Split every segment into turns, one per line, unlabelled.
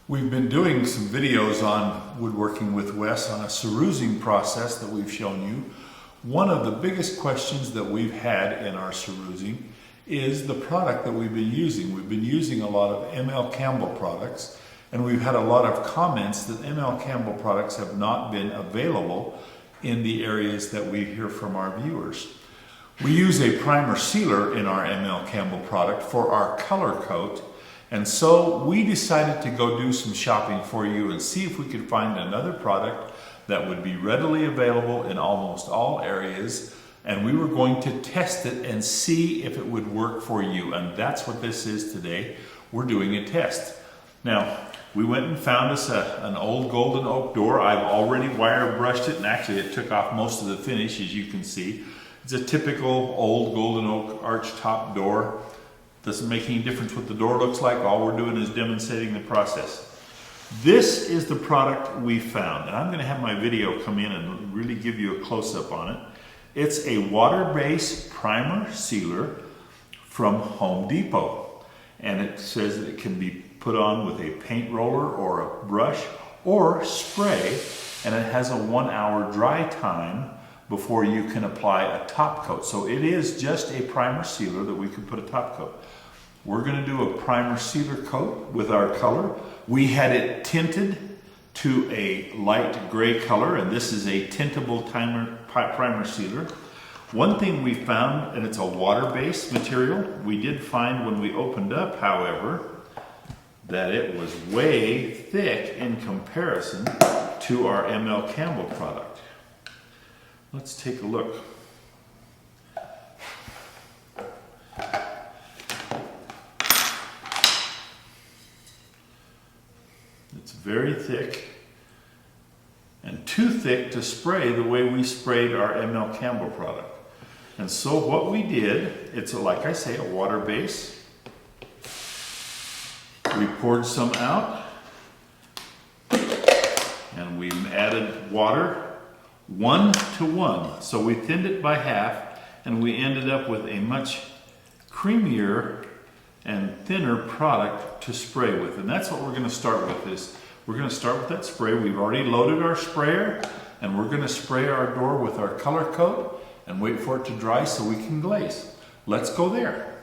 We've been doing some videos on woodworking with Wes on a cerusing process that we've shown you. One of the biggest questions that we've had in our cerusing is the product that we've been using. We've been using a lot of ML Campbell products, and we've had a lot of comments that ML Campbell products have not been available in the areas that we hear from our viewers. We use a primer sealer in our ML Campbell product for our color coat. And so we decided to go do some shopping for you and see if we could find another product that would be readily available in almost all areas. And we were going to test it and see if it would work for you. And that's what this is today. We're doing a test. Now, we went and found us an old golden oak door. I've already wire brushed it, and actually it took off most of the finish, as you can see. It's a typical old golden oak arch top door. Doesn't make any difference what the door looks like. All we're doing is demonstrating the process. This is the product we found, and I'm going to have my video come in and really give you a close-up on it. It's a water-based primer sealer from Home Depot, and it says that it can be put on with a paint roller or a brush or spray, and it has a 1-hour dry time before you can apply a top coat. So it is just a primer sealer that we can put a top coat. We're going to do a primer sealer coat with our color. We had it tinted to a light gray color, and this is a tintable primer sealer. One thing we found, and it's a water-based material, we did find when we opened up, however, that it was way thick in comparison to our ML Campbell product. Let's take a look. It's very thick and too thick to spray the way we sprayed our ML Campbell product. And so what we did, it's like I say, a water base. We poured some out and we added water 1 to 1. So we thinned it by half, and we ended up with a much creamier and thinner product to spray with. And that's what we're going to start with. We're going to start with that spray. We've already loaded our sprayer, and we're going to spray our door with our color coat and wait for it to dry so we can glaze. Let's go there.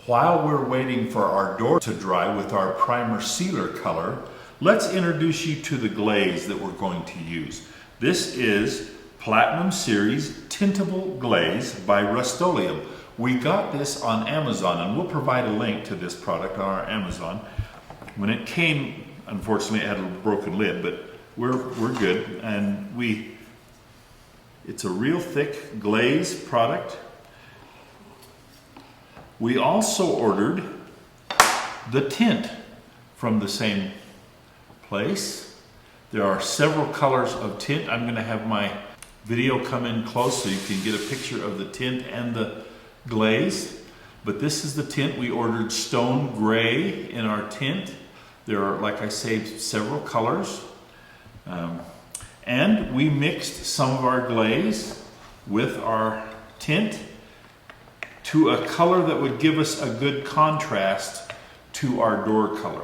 While we're waiting for our door to dry with our primer sealer color, let's introduce you to the glaze that we're going to use. This is Platinum Series Tintable Glaze by Rust-Oleum. We got this on Amazon, and we'll provide a link to this product on our Amazon. When it came, unfortunately it had a broken lid, but we're good. And it's a real thick glaze product. We also ordered the tint from the same place. There are several colors of tint. I'm going to have my video come in close so you can get a picture of the tint and the glaze. But this is the tint. We ordered stone gray in our tint. There are, like I say, several colors. And we mixed some of our glaze with our tint to a color that would give us a good contrast to our door color.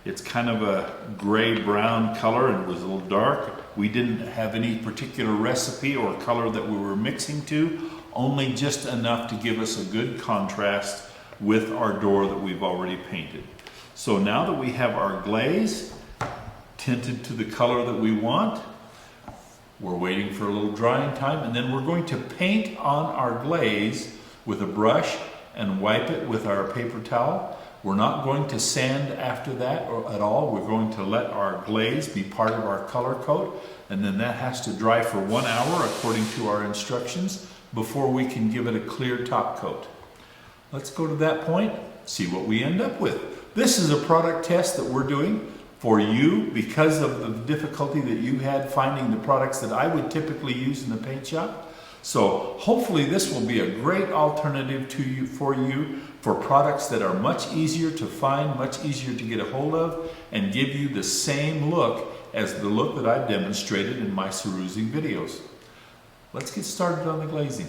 It's kind of a gray-brown color, and it was a little dark. We didn't have any particular recipe or color that we were mixing to, only just enough to give us a good contrast with our door that we've already painted. So now that we have our glaze tinted to the color that we want, we're waiting for a little drying time, and then we're going to paint on our glaze with a brush and wipe it with our paper towel. We're not going to sand after that at all. We're going to let our glaze be part of our color coat, and then that has to dry for 1 hour according to our instructions before we can give it a clear top coat. Let's go to that point, see what we end up with. This is a product test that we're doing for you because of the difficulty that you had finding the products that I would typically use in the paint shop. So hopefully this will be a great alternative to you for products that are much easier to find, much easier to get a hold of, and give you the same look as the look that I've demonstrated in my cerusing videos. Let's get started on the glazing.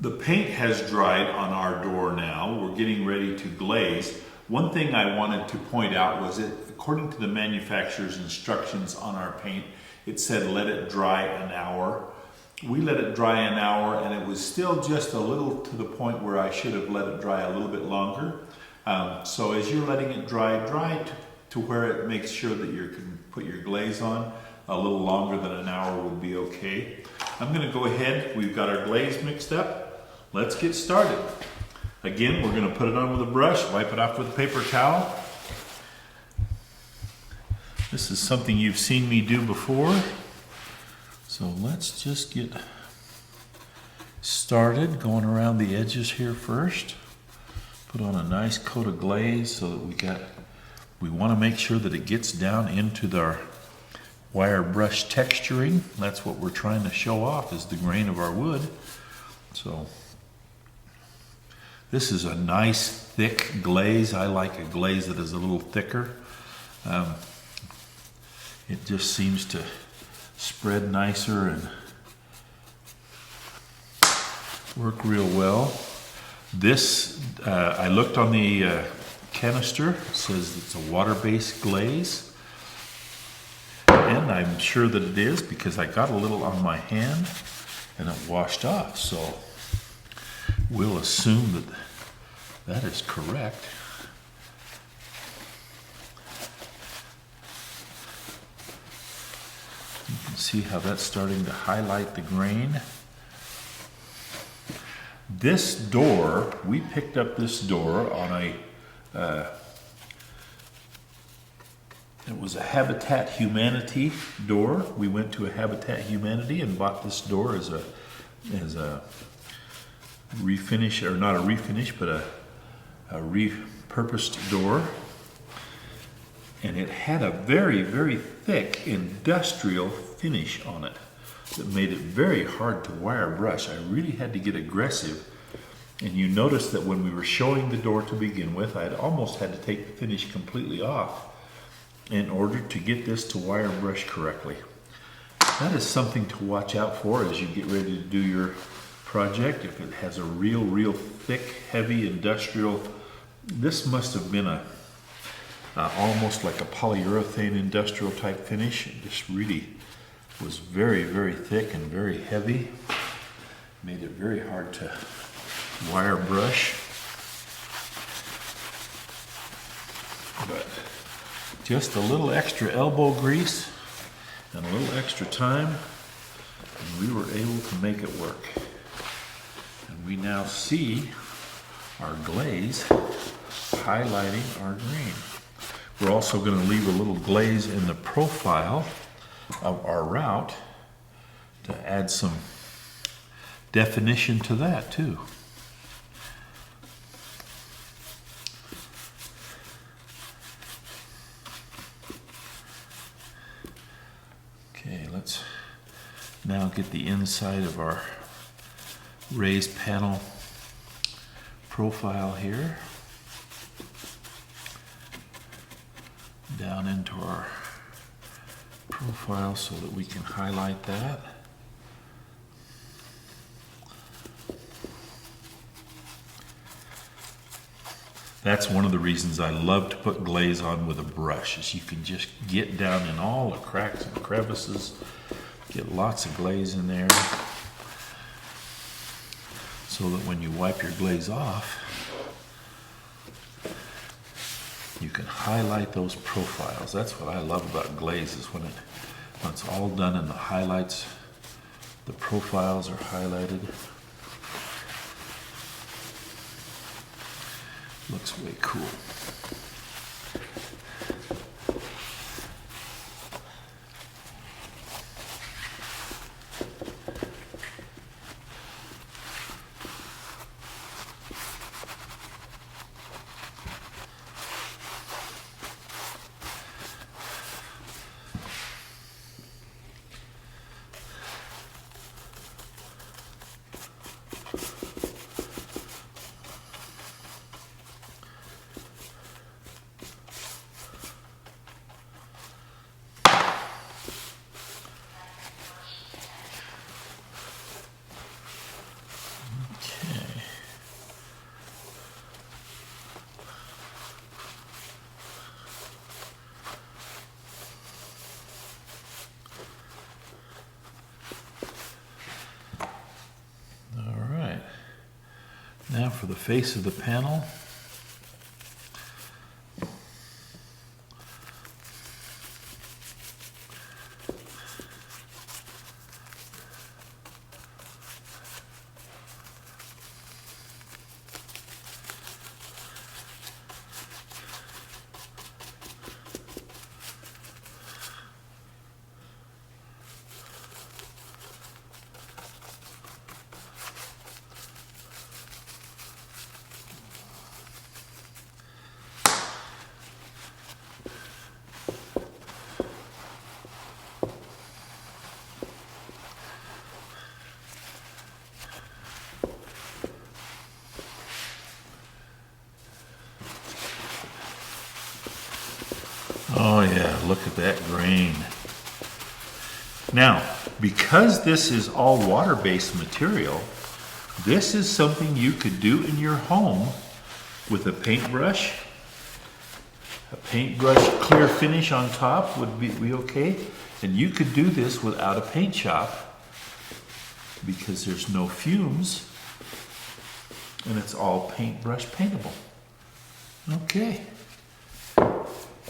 The paint has dried on our door now. We're getting ready to glaze. One thing I wanted to point out was that according to the manufacturer's instructions on our paint, it said let it dry an hour. We let it dry an hour and it was still just a little to the point where I should have let it dry a little bit longer. So as you're letting it dry to where it makes sure that you can put your glaze on. A little longer than an hour would be okay. I'm going to go ahead. We've got our glaze mixed up. Let's get started. Again, we're going to put it on with a brush, wipe it off with a paper towel. This is something you've seen me do before. So let's just get started going around the edges here first. Put on a nice coat of glaze so that we want to make sure that it gets down into our wire brush texturing. That's what we're trying to show off, is the grain of our wood. So this is a nice thick glaze. I like a glaze that is a little thicker. It just seems to spread nicer and work real well. This, I looked on the canister. It says it's a water-based glaze. And I'm sure that it is because I got a little on my hand and it washed off. So we'll assume that that is correct. You can see how that's starting to highlight the grain. This door, we picked up this door on a, it was a Habitat Humanity door. We went to a Habitat Humanity and bought this door as a refinish, or not a refinish, but a repurposed door. And it had a very, very thick industrial finish on it that made it very hard to wire brush. I really had to get aggressive. And you notice that when we were showing the door to begin with, I had almost had to take the finish completely off in order to get this to wire brush correctly. That is something to watch out for as you get ready to do your project. If it has a real thick, heavy industrial, this must have been a almost like a polyurethane industrial type finish. It just really was very, very thick and very heavy. Made it very hard to wire brush. But just a little extra elbow grease and a little extra time, and we were able to make it work. And we now see our glaze highlighting our grain. We're also going to leave a little glaze in the profile of our route to add some definition to that too. Okay, let's now get the inside of our raised panel profile here down into our profile so that we can highlight that. That's one of the reasons I love to put glaze on with a brush, is you can just get down in all the cracks and crevices, get lots of glaze in there, so that when you wipe your glaze off, you can highlight those profiles. That's what I love about glaze, is when it's all done and the highlights, the profiles are highlighted. Looks way cool. Now for the face of the panel. Oh yeah, look at that grain. Now, because this is all water-based material, this is something you could do in your home with a paintbrush. A paintbrush clear finish on top would be okay. And you could do this without a paint shop because there's no fumes and it's all paintbrush paintable. Okay.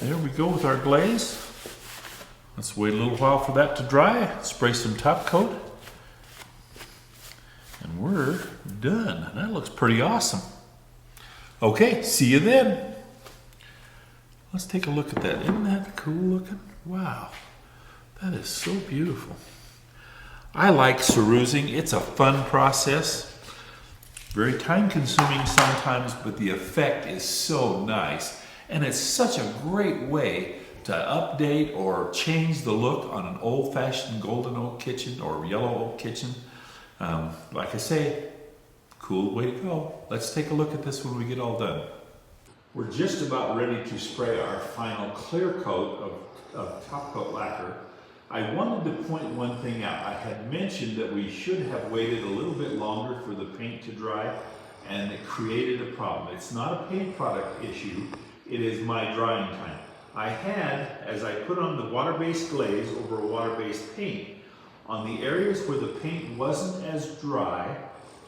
There we go with our glaze. Let's wait a little while for that to dry. Spray some top coat. And we're done. That looks pretty awesome. Okay, see you then. Let's take a look at that. Isn't that cool looking? Wow, that is so beautiful. I like cerusing. It's a fun process. Very time consuming sometimes, but the effect is so nice. And it's such a great way to update or change the look on an old-fashioned golden oak kitchen or yellow oak kitchen. Like I say, cool way to go. Let's take a look at this when we get all done. We're just about ready to spray our final clear coat of top coat lacquer. I wanted to point one thing out. I had mentioned that we should have waited a little bit longer for the paint to dry, and it created a problem. It's not a paint product issue. It is my drying time. I had, as I put on the water-based glaze over a water-based paint, on the areas where the paint wasn't as dry,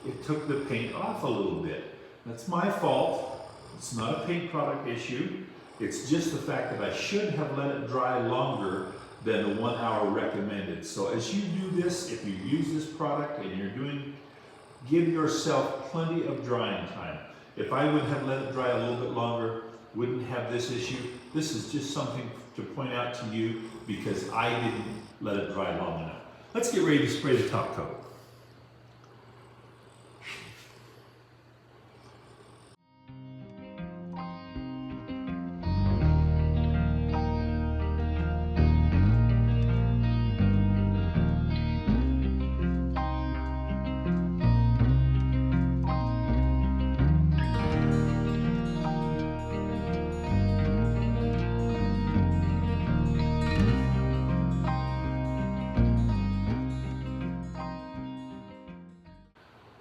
it took the paint off a little bit. That's my fault. It's not a paint product issue. It's just the fact that I should have let it dry longer than the 1 hour recommended. So as you do this, if you use this product and you're doing, give yourself plenty of drying time. If I would have let it dry a little bit longer, wouldn't have this issue. This is just something to point out to you because I didn't let it dry long enough. Let's get ready to spray the top coat.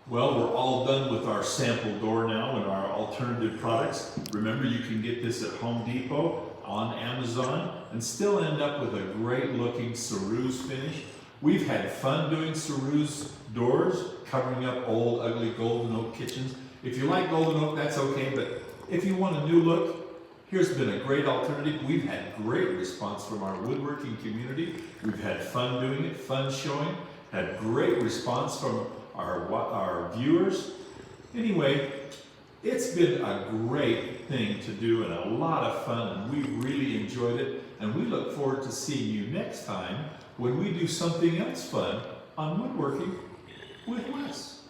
Well, we're all done with our sample door now and our alternative products. Remember, you can get this at Home Depot, on Amazon, and still end up with a great looking Ceruse finish. We've had fun doing Ceruse doors, covering up old, ugly golden oak kitchens. If you like golden oak, that's okay, but if you want a new look, here's been a great alternative. We've had great response from our woodworking community. We've had fun doing it, fun showing, had great response from our viewers. Anyway, it's been a great thing to do and a lot of fun, and we really enjoyed it, and we look forward to seeing you next time when we do something else fun on Woodworking with Wes.